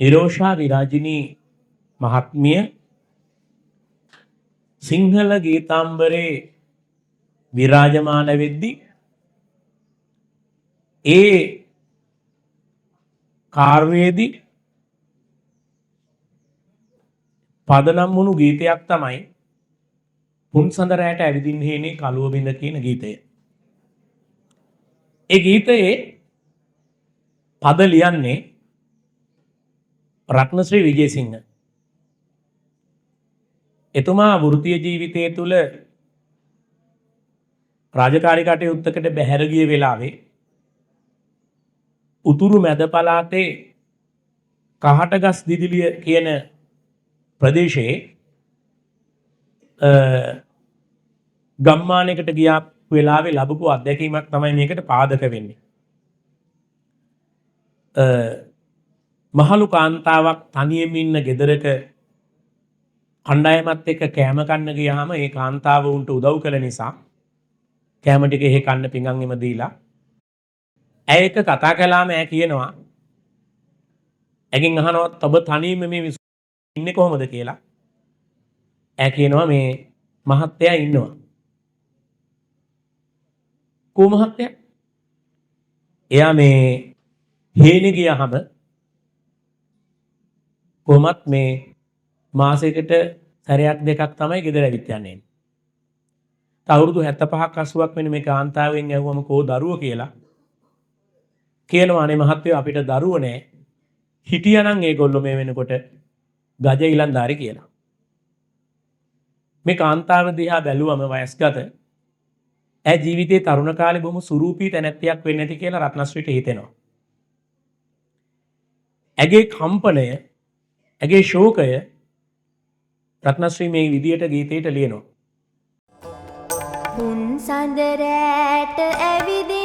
නිරෝෂා විරාජිනී මහත්මිය සිංහල ගීතාම්බරේ විරාජමාන වෙද්දී ඒ කාර්යයේදී පදනම් වුණු ගීතයක් තමයි පුන්සඳරෑට ඇවිදින්න හේනේ කළුව බිඳ කියන ගීතය. ඒ ගීතයේ පද ලියන්නේ රත්නශ්‍රී විජේසිංහ. එතුමා වෘත්තීය ජීවිතය තුළ රාජකාරී කටයුත්තකට බැහැර ගිය වෙලාවේ උතුරු මැද පළාතේ කහටගස් දිදිලිය කියන ප්‍රදේශයේ ගම්මානයකට ගියා වෙලාවේ ලැබපු අත්දැකීමක් තමයි මේකට පාදක වෙන්නේ. මහලු කාන්තාවක් තනියම ඉන්න ගෙදරක කණ්ඩායමත් එක්ක කෑම කන්න ගියාම ඒ කාන්තාව උන්ට උදව් කළ නිසා කෑම ටික එහෙ කන්න පිඟන් එම දීලා ඇය එක්ක කතා කළාම ඇය කියනවා ඇගෙන් අහනවා ඔබ තනියම මේ ඉන්නේ කොහොමද කියලා. ඇය කියනවා මේ මහත්තයා ඉන්නවා. කෝ මහත්තයා? එයා මේ හේනේ ගියාම කොහොමත් මේ මාසයකට සැරයක් දෙකක් තමයි ගෙදර ඇවිත් යන්නේ. අවුරුදු 75ක් 80ක් වෙන මේ කාන්තාවෙන් ඇහුවම කෝ දරුවෝ කියලා. කියනවා අනේ මහත්තයෝ අපිට දරුවෝ නැහැ. හිටියානම් ඒගොල්ලෝ මේ වෙනකොට ගජ ඉලන්දාරි කියලා. මේ කාන්තාව දිහා බැලුවම වයස්ගත ඇය ජීවිතයේ තරුණ කාලේ බොහොම සුරූපී තැනැත්තියක් වෙන්නේ නැති කියලා රත්නශ්‍රීට හිතෙනවා. ඇගේ කම්පනය, ඇගේ ශෝකය රත්නශ්‍රී මේ විදියට ගීතයට ලියනවා. පුන් සඳරෑට ඇවිදින